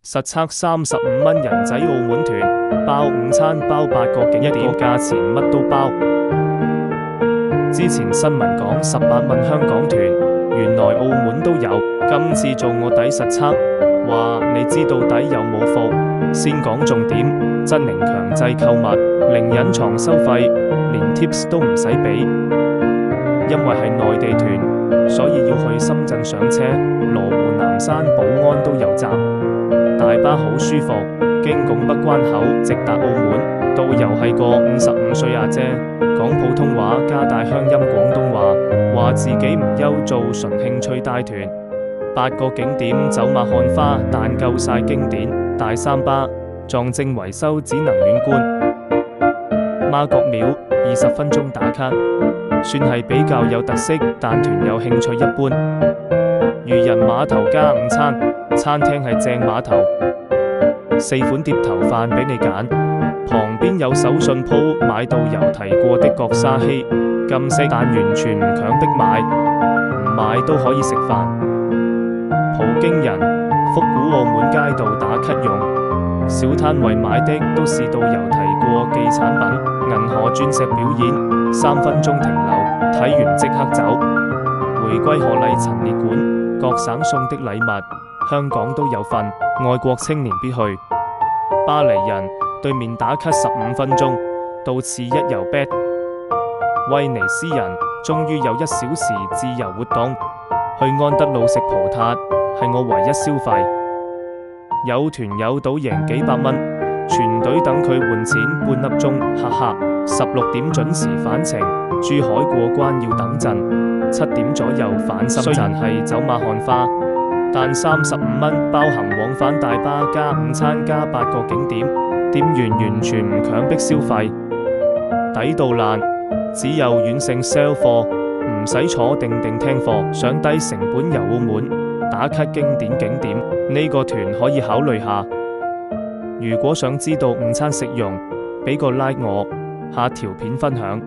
實測35蚊人仔澳門團，包午餐包8個景點，價錢乜都包。之前新聞講18蚊香港團，原來澳門都有。今次做臥底實測，話你知到底有冇伏？先講重點，真零強制購物，零隱藏收費，連 tips 都唔使俾。因為係內地團，所以要去深圳上車，羅湖、南山、寶安都有站。大巴好舒服，經拱北關口直達澳門。導遊係個55歲阿姐，講普通話加大鄉音廣東話，話自己唔憂做純興趣帶團。8個景點走馬看花，但夠晒經典。大三巴撞正維修只能遠觀。媽閣廟20分鐘打卡，算係比較有特色，但團友興趣一般。漁人碼頭加午餐，餐廳係正碼頭，4款碟頭飯俾你揀，旁邊有手信鋪，買到有提過的角沙希，禁食但完全唔強迫買，唔買都可以食飯。葡京人，復古澳門街道打卡用，小攤位買的都試到有提過寄產品，銀河鑽石表演3分鐘停留，睇完即刻走。回歸賀禮陳列館，各省送的禮物，香港都有份，外國青年必去。巴黎人，對面打卡15分鐘，到此一遊 bed。威尼斯人，終於有1小時自由活動，去安德路食葡撻，係我唯一消費。有團有賭贏幾百蚊，全隊等佢換錢半粒鐘，哈哈。16點準時返程，珠海過關要等陣，7點左右返深圳。雖然係走馬看花，但35蚊包含往返大巴加午餐加8個景點，店員完全唔強迫消費，抵到爛。只有軟性 sell 貨，唔使坐定定聽課，想低成本遊澳門，打卡經典景點，呢個團可以考慮下。如果想知道午餐食用，俾個 like 我，下條片分享。